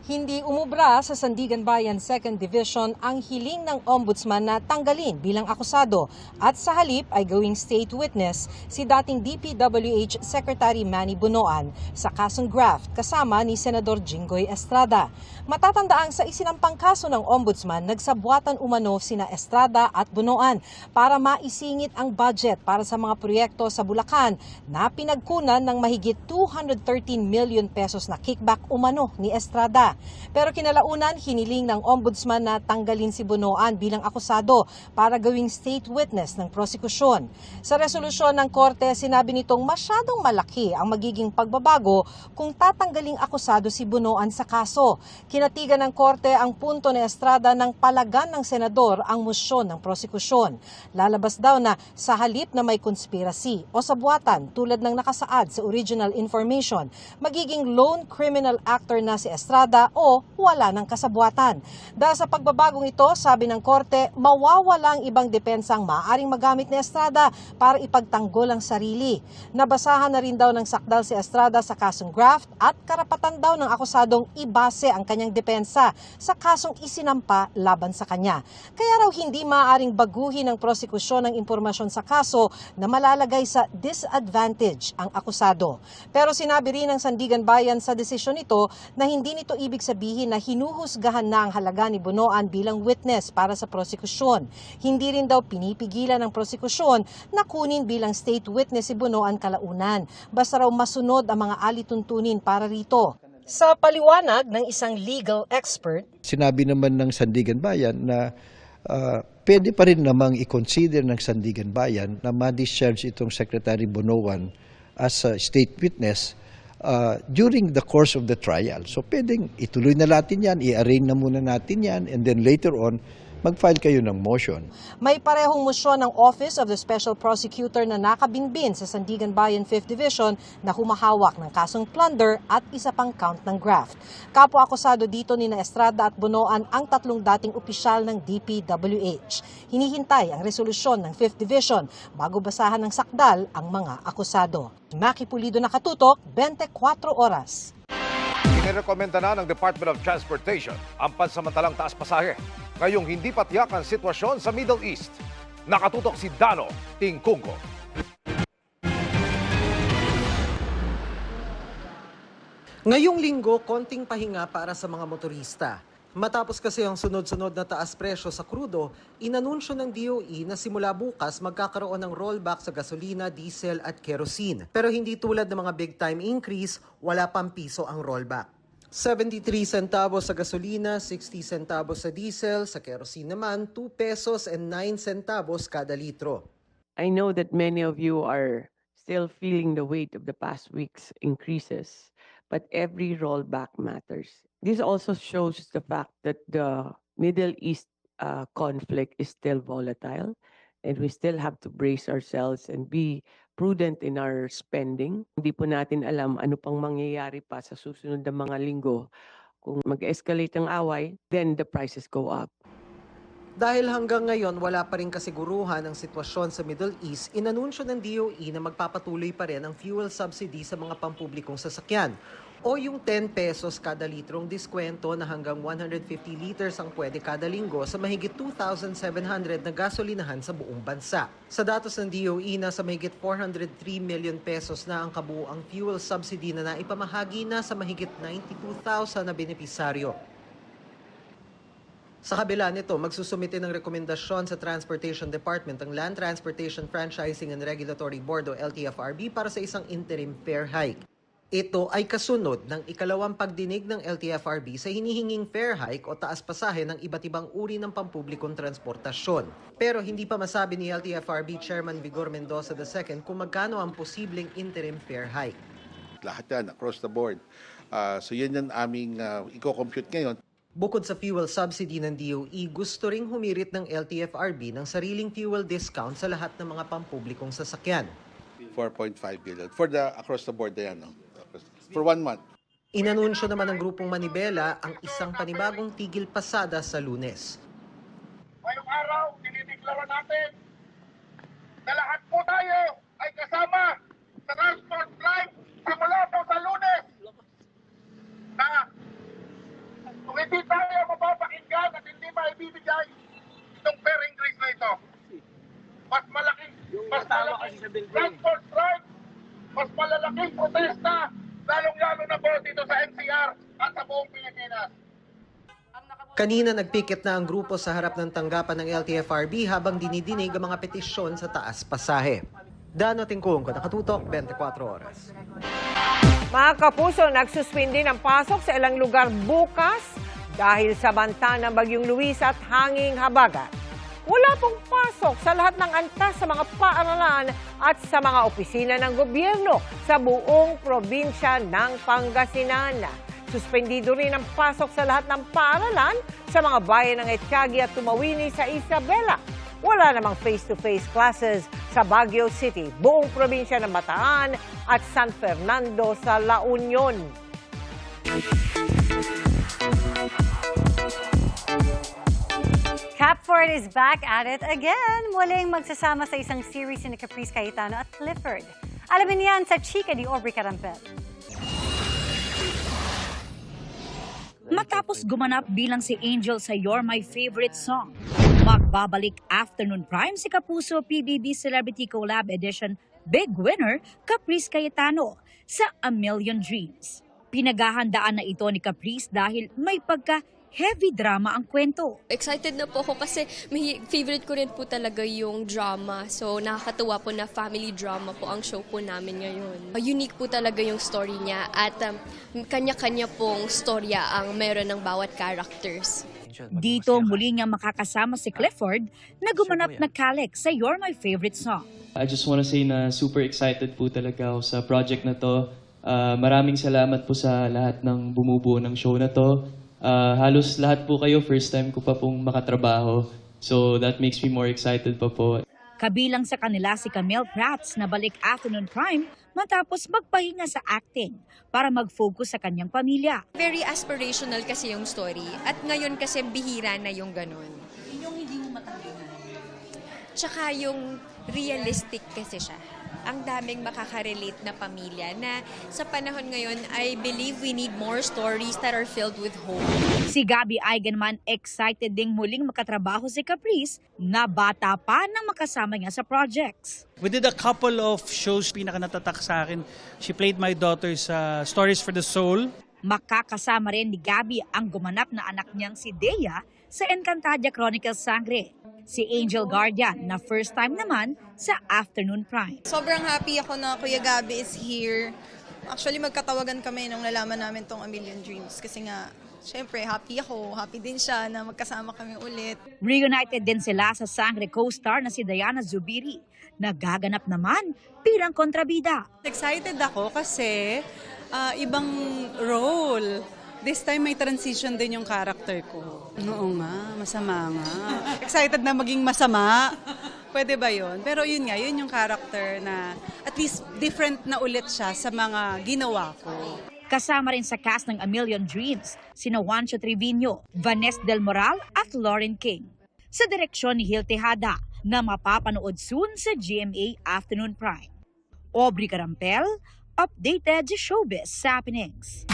Hindi umubra sa Sandigan Bayan 2nd Division ang hiling ng ombudsman na tanggalin bilang akusado at sa halip ay gawing state witness si dating DPWH Secretary Manny Bonoan sa kasong graft kasama ni Senador Jinggoy Estrada. Matatandaang sa isinampang kaso ng ombudsman, nagsabwatan umano sina Estrada at Bonoan para maisingit ang budget para sa mga proyekto sa Bulacan na pinagkunan ng mahigit 213 million pesos na kickback umano ni Estrada. Pero kinalaunan, hiniling ng ombudsman na tanggalin si Bonoan bilang akusado para gawing state witness ng prosekusyon. Sa resolusyon ng korte, sinabi nitong masyadong malaki ang magiging pagbabago kung tatanggaling akusado si Bonoan sa kaso. Kinatigan ng korte ang punto ni Estrada ng palagan ng senador ang mosyon ng prosekusyon. Lalabas daw na sa halip na may conspiracy o sabwatan tulad ng nakasaad sa original information, magiging lone criminal actor na si Estrada o wala ng kasabwatan. Dahil sa pagbabagong ito, sabi ng korte, mawawala ang ibang depensang maaaring magamit ni Estrada para ipagtanggol ang sarili. Nabasahan na rin daw ng sakdal si Estrada sa kasong graft at karapatan daw ng akusadong ibase ang kanyang depensa sa kasong isinampa laban sa kanya. Kaya raw hindi maaaring baguhin ng prosekusyon ng impormasyon sa kaso na malalagay sa disadvantage ang akusado. Pero sinabi rin ng Sandigan Bayan sa desisyon nito na hindi nito ibig sabihin na hinuhusgahan na ang halaga ni Bonoan bilang witness para sa prosekusyon. Hindi rin daw pinipigilan ng prosekusyon na kunin bilang state witness si Bonoan kalaunan. Basta raw masunod ang mga alituntunin para rito. Sa paliwanag ng isang legal expert, sinabi naman ng Sandigan Bayan na pwede pa rin namang i-consider ng Sandigan Bayan na ma-discharge itong Secretary Bonoan as a state witness during the course of the trial. So pwedeng ituloy na natin yan, i-arraign na muna natin yan, and then later on, mag-file kayo ng motion. May parehong motion ng Office of the Special Prosecutor na nakabinbin sa Sandigan Bayan 5th Division na humahawak ng kasong plunder at isa pang count ng graft. Kapwa-akusado dito ni Estrada at Bonoan ang tatlong dating opisyal ng DPWH. Hinihintay ang resolusyon ng 5th Division bago basahan ng sakdal ang mga akusado. Maki Pulido, nakatutok, 24 oras. Inirekomenda na ng Department of Transportation ang pansamantalang taas pasahe ngayong hindi patiyak ang sitwasyon sa Middle East. Nakatutok si Dano Tingkungko. Ngayong linggo, konting pahinga para sa mga motorista. Matapos kasi ang sunod-sunod na taas presyo sa krudo, inanunsyo ng DOE na simula bukas magkakaroon ng rollback sa gasolina, diesel at kerosene. Pero hindi tulad ng mga big-time increase, wala pang piso ang rollback. 73 centavos sa gasolina, 60 centavos sa diesel, sa kerosene naman 2 pesos and 9 centavos kada litro. I know that many of you are still feeling the weight of the past week's increases, but every rollback matters. This also shows the fact that the Middle East conflict is still volatile, and we still have to brace ourselves and be prudent in our spending. Hindi po natin alam ano pang mangyayari pa sa susunod na mga linggo. Kung mag-escalate ang away, then the prices go up. Dahil hanggang ngayon wala pa rin kasiguruhan ang sitwasyon sa Middle East, inanunsyo ng DOE na magpapatuloy pa rin ang fuel subsidy sa mga pampublikong sasakyan o yung 10 pesos kada litrong diskwento na hanggang 150 liters ang pwede kada linggo sa mahigit 2,700 na gasolinahan sa buong bansa. Sa datos ng DOE, nasa mahigit 403 million pesos na ang kabuuang fuel subsidy na naipamahagi na sa mahigit 92,000 na benepisaryo. Sa kabila nito, magsusumite ng rekomendasyon sa Transportation Department ang Land Transportation Franchising and Regulatory Board o LTFRB para sa isang interim fare hike. Ito ay kasunod ng ikalawang pagdinig ng LTFRB sa hinihinging fare hike o taas pasahe ng iba't ibang uri ng pampublikong transportasyon. Pero hindi pa masabi ni LTFRB Chairman Vigor Mendoza II kung magkano ang posibleng interim fare hike. Lahat yan, across the board. So yan ang aming i-compute ngayon. Bukod sa fuel subsidy ng DOE, gusto ring humirit ng LTFRB ng sariling fuel discount sa lahat ng mga pampublikong sasakyan. 4.5 billion for the across the board yan, no? For 1 month. Inanunsyo naman ng grupong Manibela ang isang panibagong tigil pasada sa Lunes. Ngayong araw, dinideklara natin na lahat po tayo ay kasama sa transport flight simula po sa Lunes na kung hindi tayo mapapakinggan at hindi maibibigay itong fare increase na ito, mas malaking transport strike, mas malalaking protesta, lalong-lalo na po dito sa NCR at sa buong Pilipinas. Kanina nagpikit na ang grupo sa harap ng tanggapan ng LTFRB habang dinidinig ang mga petisyon sa taas pasahe. Dano Tingkungko, nakatutok, 24 oras. Mga kapuso, nagsuspindi ng pasok sa ilang lugar bukas dahil sa banta ng Bagyong Luis at hanging habagat. Wala pong pasok sa lahat ng antas sa mga paaralan at sa mga opisina ng gobyerno sa buong probinsya ng Pangasinan. Suspendido rin ang pasok sa lahat ng paaralan sa mga bayan ng Etchagi at Tumawini sa Isabela. Wala namang face-to-face classes sa Baguio City, buong probinsya ng Bataan at San Fernando sa La Union. Capford is back at it again. Muling magsasama sa isang series ni Caprice Cayetano at Clifford. Alamin niyan sa Chika ni Aubrey Carampel. Matapos gumanap bilang si Angel sa You're My Favorite Song, magbabalik afternoon prime si Kapuso PBB Celebrity Collab Edition Big Winner Caprice Cayetano sa A Million Dreams. Pinaghahandaan na ito ni Caprice dahil may heavy drama ang kwento. Excited na po ako kasi may favorite ko rin po talaga yung drama. So nakakatuwa po na family drama po ang show po namin ngayon. Unique po talaga yung story niya at kanya-kanya pong storya ang meron ng bawat characters. Dito muli niyang makakasama si Clifford na gumanap na Calec sa You're My Favorite Song. I just want to say na super excited po talaga ako sa project na to. Maraming salamat po sa lahat ng bumubuo ng show na to. Halos lahat po kayo, first time ko pa pong makatrabaho. So that makes me more excited pa po. Kabilang sa kanila si Camille Prats na balik afternoon prime matapos magpahinga sa acting para mag-focus sa kanyang pamilya. Very aspirational kasi yung story at ngayon kasi bihira na yung ganun. Yung hindi mo matanggihan. Tsaka yung realistic kasi siya. Ang daming makaka-relate na pamilya na sa panahon ngayon, I believe we need more stories that are filled with hope. Si Gabby Eigenman excited ding muling makatrabaho si Caprice na bata pa nang makasama niya sa projects. We did a couple of shows, pinaka natatak sa akin. She played my daughter sa Stories for the Soul. Makakasama rin ni Gabby ang gumanap na anak niyang si Dea sa Encantadia Chronicles Sangre. Si Angel Guardian na first time naman sa afternoon prime. Sobrang happy ako na Kuya Gabby is here. Actually, magkatawagan kami nung nalaman namin tong A Million Dreams. Kasi nga, syempre, happy ako. Happy din siya na magkasama kami ulit. Reunited din sila sa Sangre co-star na si Diana Zubiri. Nagaganap naman bilang kontrabida. Excited ako kasi ibang role. This time may transition din yung character ko. Oo nga, masama nga. Excited na maging masama. Pwede ba yun? Pero yun nga, yun yung character na at least different na ulit siya sa mga ginawa ko. Kasama rin sa cast ng A Million Dreams, sina Juancho Trevino, Vanessa Del Moral at Lauren King. Sa direksyon ni Hil Tejada na mapapanood soon sa GMA Afternoon Prime. Aubrey Carampel, updated sa Showbiz Happenings.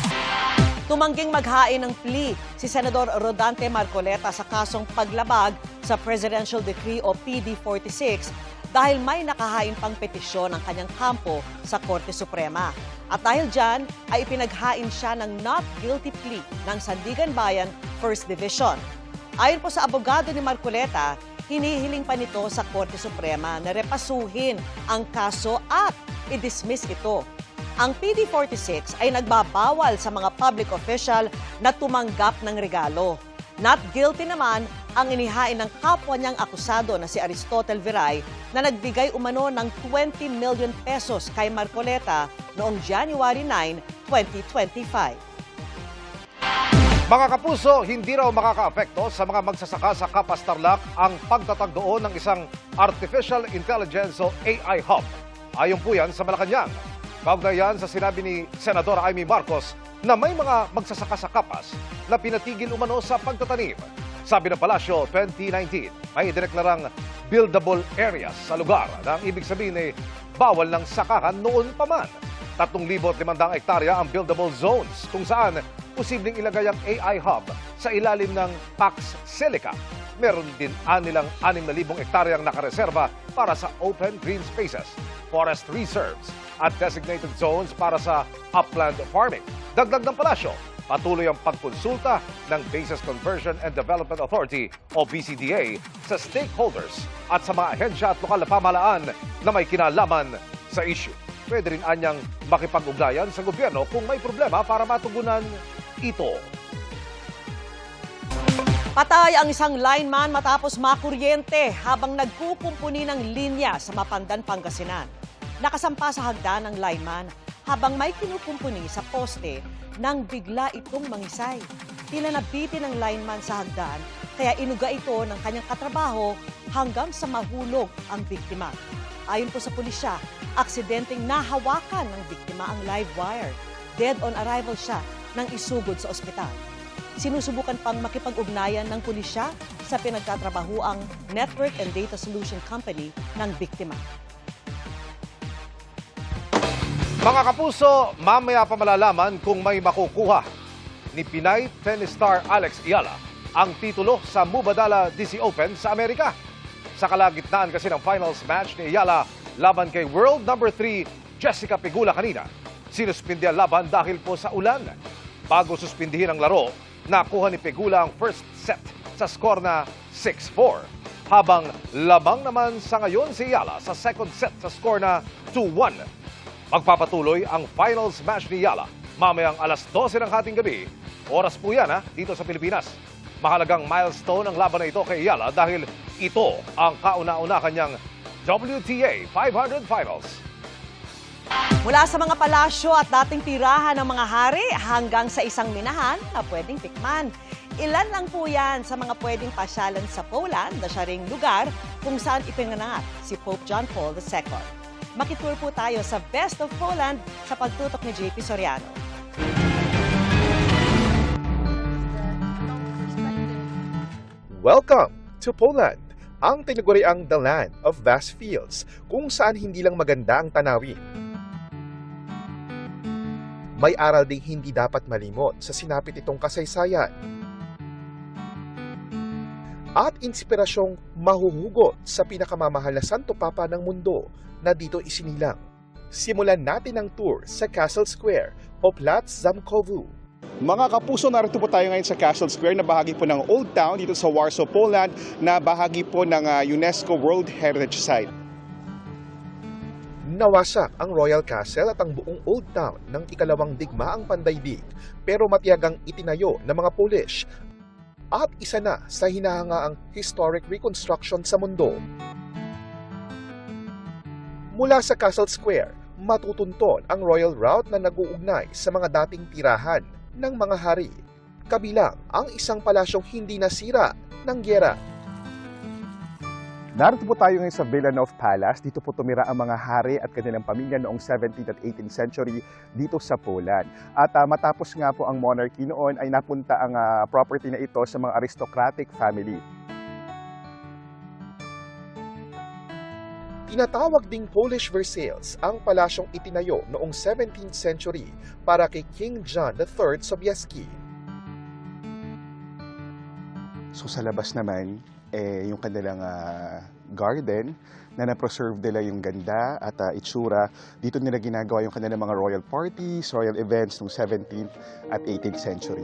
Tumangging maghain ng plea si Senador Rodante Marcoleta sa kasong paglabag sa Presidential Decree o PD 46 dahil may nakahain pang petisyon ng kanyang kampo sa Korte Suprema. At dahil dyan ay ipinaghain siya ng not guilty plea ng Sandigan Bayan 1st Division. Ayon po sa abogado ni Marcoleta, hinihiling pa nito sa Korte Suprema na repasuhin ang kaso at i-dismiss ito. Ang PD 46 ay nagbabawal sa mga public official na tumanggap ng regalo. Not guilty naman ang inihain ng kapwa niyang akusado na si Aristotle Viray na nagbigay umano ng 20 million pesos kay Marcoleta noong January 9, 2025. Mga kapuso, hindi raw makakaapekto sa mga magsasaka sa Kapas Tarlac ang pagtatagdoon ng isang Artificial Intelligence o AI Hub. Ayon po yan sa Malacanang. Kaugnayan sa sinabi ni Senador Amy Marcos na may mga magsasaka sa Kapas na pinatigil umano sa pagtatanim. Sabi ng Palasyo, 2019, may idineklarang buildable areas sa lugar na ang ibig sabihin ay bawal ng sakahan noon pa man. 3,500 hektarya ang buildable zones kung saan posibleng ilagay ang AI Hub sa ilalim ng Pax Silica. Meron din anilang 6,000 hektaryang nakareserba para sa open green spaces, forest reserves, at designated zones para sa upland farming. Dagdag ng Palasyo, patuloy ang pagkonsulta ng Bases Conversion and Development Authority o BCDA sa stakeholders at sa mga ahensya at lokal na pamahalaan na may kinalaman sa issue. Pwede rin anyang makipag-ugnayan sa gobyerno kung may problema para matugunan ito. Patay ang isang lineman matapos makuryente habang nagkukumpuni ng linya sa Mapandan, Pangasinan. Nakasampa sa hagdan ng lineman habang may kinukumpuni sa poste nang bigla itong mangisay. Tila nabitin ng lineman sa hagdan kaya inuga ito ng kanyang katrabaho hanggang sa mahulog ang biktima. Ayon po sa pulisya, aksidenteng nahawakan ng biktima ang live wire. Dead on arrival siya nang isugod sa ospital. Sinusubukan pang makipag-ugnayan ng pulisya sa pinagtatrabahuang Network and Data Solution Company ng biktima. Mga kapuso, mamaya pa malalaman kung may makukuha ni Pinay tennis star Alex Ayala ang titulo sa Mubadala DC Open sa Amerika. Sa kalagitnaan kasi ng finals match ni Ayala laban kay world number 3 Jessica Pegula kanina, sinuspindi ang laban dahil po sa ulan. Bago suspindihin ang laro, nakuha ni Pegula ang first set sa score na 6-4. Habang labang naman sa ngayon si Ayala sa second set sa score na 2-1. Magpapatuloy ang finals match ni Ayala mamayang alas 12 ng hating gabi. Oras po yan dito sa Pilipinas. Mahalagang milestone ang laban na ito kay Ayala dahil ito ang kauna-una kanyang WTA 500 Finals. Mula sa mga palasyo at dating tirahan ng mga hari hanggang sa isang minahan na pwedeng tikman. Ilan lang po yan sa mga pwedeng pasyalan sa Poland na siya ring lugar kung saan ipinanganak si Pope John Paul II. Makitour po tayo sa Best of Poland sa pagtutok ni JP Soriano. Welcome to Poland, ang tinaguriang the land of vast fields, kung saan hindi lang maganda ang tanawin. May aral ding hindi dapat malimot sa sinapit itong kasaysayan. At inspirasyong mahuhugot sa pinakamamahal na Santo Papa ng mundo na dito isinilang. Simulan natin ang tour sa Castle Square, Poplac Zamkowu. Mga kapuso, narito po tayo ngayon sa Castle Square na bahagi po ng Old Town dito sa Warsaw, Poland, na bahagi po ng UNESCO World Heritage Site. Nawasak ang Royal Castle at ang buong Old Town ng ikalawang digmaang pandaigdig, pero matiyagang itinayo ng mga Polish. At isa na sa hinahangaang historic reconstruction sa mundo. Mula sa Castle Square, matutunton ang Royal Route na nag-uugnay sa mga dating tirahan ng mga hari, kabilang ang isang palasyong hindi nasira ng gyera. Narito po tayo ngayon sa Villanov Palace. Dito po tumira ang mga hari at kanilang pamilya noong 17th at 18th century dito sa Poland. At matapos nga po ang monarchy noon ay napunta ang property na ito sa mga aristocratic family. Tinatawag ding Polish Versailles ang palasyong itinayo noong 17th century para kay King John III Sobieski. So sa labas naman, yung kanilang garden na na-preserve nila yung ganda at itsura. Dito nila ginagawa yung kanilang mga royal parties, royal events noong 17th at 18th century.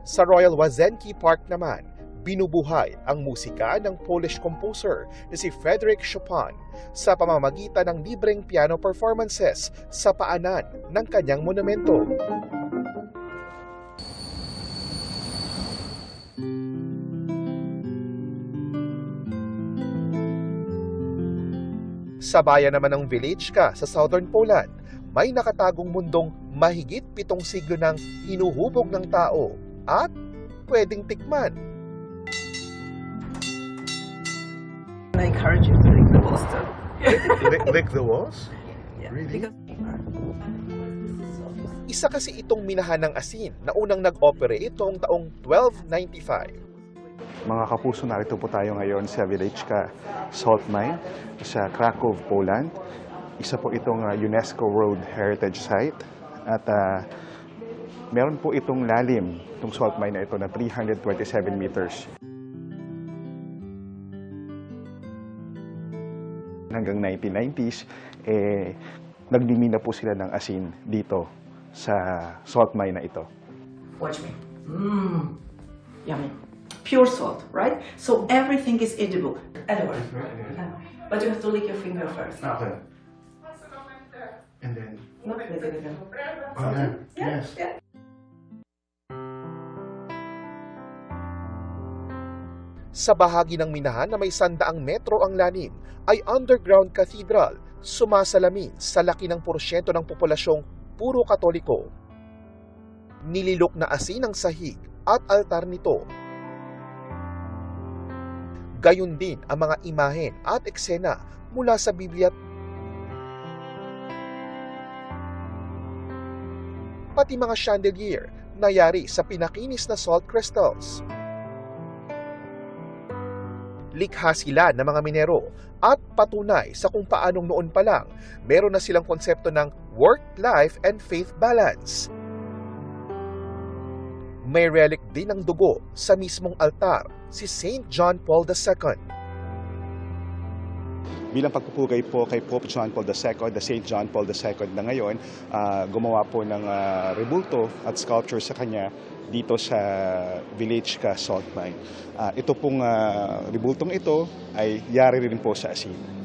Sa Royal Łazienki Park naman, binubuhay ang musika ng Polish composer na si Frédéric Chopin sa pamamagitan ng libreng piano performances sa paanan ng kanyang monumento. Sa bayan naman ng Wieliczka sa Southern Poland, may nakatagong mundong mahigit 7 siglo ng hinuhubog ng tao at pwedeng tikman. I encourage you to lick the walls too. Lick the walls? Yeah, Really? Isa kasi itong minahan ng asin na unang nag-operate noong taong 1295. Mga kapuso, narito po tayo ngayon sa Wieliczka Salt Mine sa Kraków, Poland. Isa po itong UNESCO World Heritage Site at meron po itong lalim, itong salt mine na ito na 327 meters. Hanggang 1990s, nagmimina po sila ng asin dito sa salt mine na ito. Watch me. Yummy. Pure salt, right? So everything is edible. Anyway. But you have to lick your finger first. Okay. And then... No, lick it again. Okay. Yeah, Yes. yeah. Sa bahagi ng minahan na may 100 metro ang lalim ay underground cathedral, sumasalamin sa laki ng porsyento ng populasyong puro Katoliko. Nililok na asin ang sahig at altar nito. Gayon din ang mga imahen at eksena mula sa Biblia. Pati mga chandelier na yari sa pinakinis na salt crystals. Likha sila ng mga minero at patunay sa kung paanong noon pa lang meron na silang konsepto ng work, life, and faith balance. May relic din ng dugo sa mismong altar, si St. John Paul II. Bilang pagpupugay po kay Pope John Paul II, the St. John Paul II na ngayon, gumawa po ng rebulto at sculpture sa kanya dito sa Wieliczka Salt Mine. Ito pong rebultong ito ay yari rin po sa asin.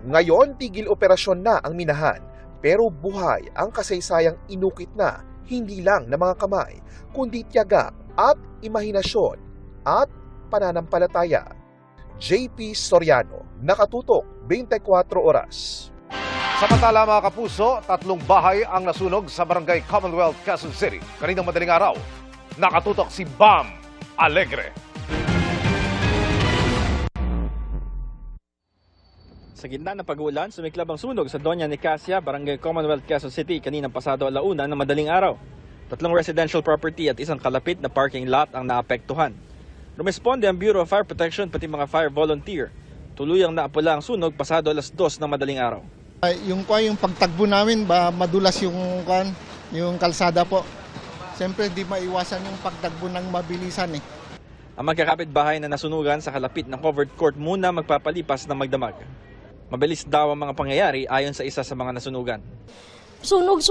Ngayon, tigil operasyon na ang minahan, pero buhay ang kasaysayang inukit na hindi lang ng mga kamay, kundi tiyaga at imahinasyon at pananampalataya. JP Soriano, Nakatutok, 24 Oras. Samantala mga kapuso, 3 bahay ang nasunog sa Barangay Commonwealth, Quezon City. Kaninang madaling araw, nakatutok si Bam Alegre. Sa gitna ng pag-uulan, sumiklab ang sunog sa Doña Nicasia, Barangay Commonwealth, Quezon City kaninang pasado alauna ng madaling araw. 3 residential property at isang kalapit na parking lot ang naapektuhan. Rumesponde ang Bureau of Fire Protection pati mga fire volunteer. Tuluyang naapula ang sunog pasado alas 2 ng madaling araw. Yung pagtagbo namin, madulas yung kalsada po. Siyempre, di maiwasan yung pagtagbo ng mabilisan eh. Ang magkakapit-bahay na nasunugan sa kalapit ng covered court muna magpapalipas ng magdamag. Mabilis daw ang mga pangyayari ayon sa isa sa mga nasunugan. Sunog.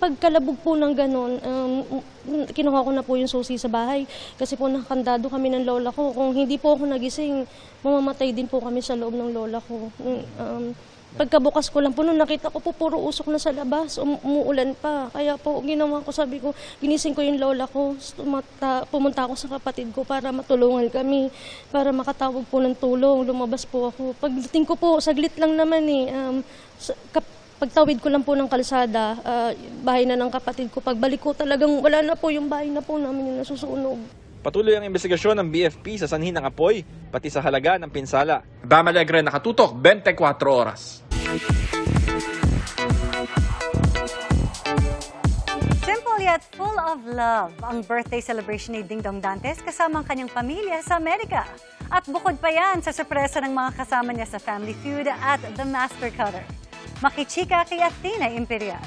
Pagkalabog po ng ganon, kinuha ko na po yung susi sa bahay. Kasi po nakandado kami ng lola ko. Kung hindi po ako nagising, mamamatay din po kami sa loob ng lola ko. Pagkabukas ko lang po, nung nakita ko po puro usok na sa labas, umuulan pa. Kaya po ginawa ko, sabi ko, ginising ko yung lola ko. Pumunta ako sa kapatid ko para matulungan kami, para makatawag po ng tulong. Lumabas po ako. Pagdating ko po, saglit lang naman pagtawid ko lang po ng kalsada, bahay na ng kapatid ko. Pagbalik ko talagang wala na po yung bahay na po namin yung nasusunog. Patuloy ang investigasyon ng BFP sa sanhi ng apoy, pati sa halaga ng pinsala. Bam Alegre, Nakatutok, 24 Oras. Simple yet full of love ang birthday celebration ni Ding Dong Dantes kasama ang kanyang pamilya sa Amerika. At bukod pa yan sa sorpresa ng mga kasama niya sa Family Feud at The Master Cutter. Makichika kay Athena Imperial.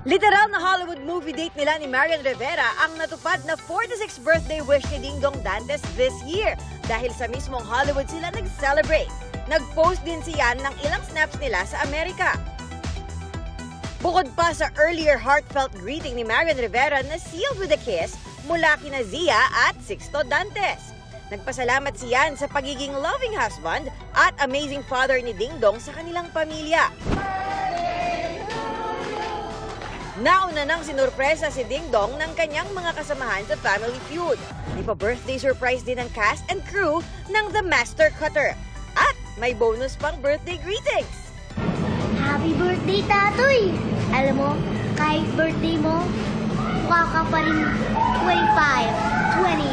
Literal na Hollywood movie date nila ni Marian Rivera ang natupad na 46th birthday wish ni Ding Dong Dantes this year dahil sa mismong Hollywood sila nag-celebrate. Nag-post din si Yan ng ilang snaps nila sa Amerika. Bukod pa sa earlier heartfelt greeting ni Marian Rivera na sealed with a kiss mula kina Zia at Sixto Dantes. Nagpasalamat si Yan sa pagiging loving husband at amazing father ni Ding Dong sa kanilang pamilya. Nauna nang sinurpresa si Ding Dong ng kanyang mga kasamahan sa Family Feud. Ipa-birthday surprise din ng cast and crew ng The Master Cutter. At may bonus pang birthday greetings. Happy birthday, Tatoy! Alam mo, kahit birthday mo, mukha ka pa rin 25, 20.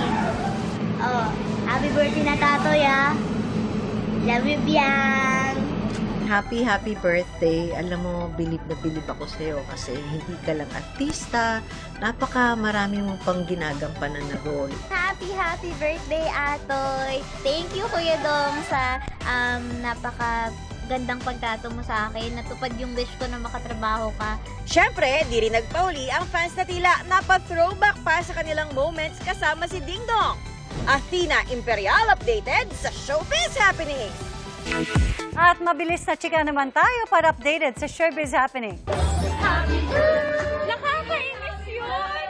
Happy birthday na, Tatoy, ha? Love you, Biang! Happy birthday. Alam mo, bilib na bilib ako sa'yo kasi hindi ka lang artista, marami mong pang ginagampanan na role. Happy birthday, Atoy! Thank you, Kuya Dong, sa napaka-gandang pagtato mo sa akin. Natupad yung wish ko na makatrabaho ka. Siyempre, di rin nagpauli ang fans na tila napa-throwback pa sa kanilang moments kasama si Ding Dong. Athena Imperial updated sa Showbiz Happenings. At mabilis na chika naman tayo para updated sa Showbiz Happening. Nakakainis yun!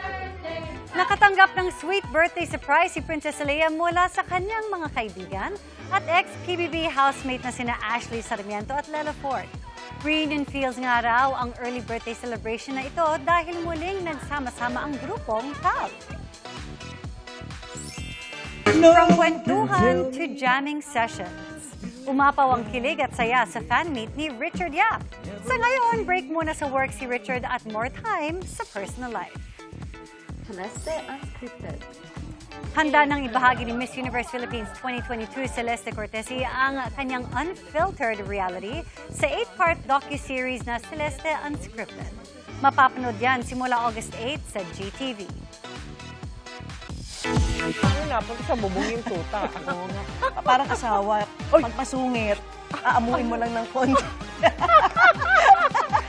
Nakatanggap ng sweet birthday surprise si Princess Leia mula sa kanyang mga kaibigan at ex-PBB housemate na sina Ashley Sarmiento at Lela Ford. Reunion feels nga raw ang early birthday celebration na ito dahil muling nagsama-sama ang grupong TAB. From kwentuhan to jamming sessions. Umapaw ang kilig at saya sa fan-meet ni Richard Yap. Sa ngayon, break muna sa work si Richard at more time sa personal life. Celeste Unscripted. Handa nang ibahagi ni Miss Universe Philippines 2022 Celeste Cortesi ang kanyang unfiltered reality sa 8-part docu-series na Celeste Unscripted. Mapapanood yan simula August 8 sa GTV. Ano napunta sa bubong yung tuta? Parang asawa. Pagpasungit, aamuin mo lang ng konti.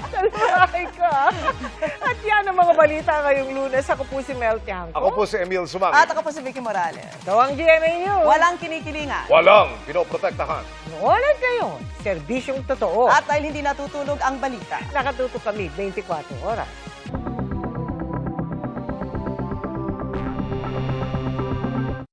Salbahay ka. At yan ang mga balita ngayong Lunes. Ako po si Mel Tiangco. Ako po si Emil Sumang. At ako po si Vicky Morales. Gawang GMA News. Walang kinikilingan. Walang pinoprotektahan. Walang kayo. Serbisyong totoo. At dahil hindi natutulog ang balita, nakatutok kami 24 oras.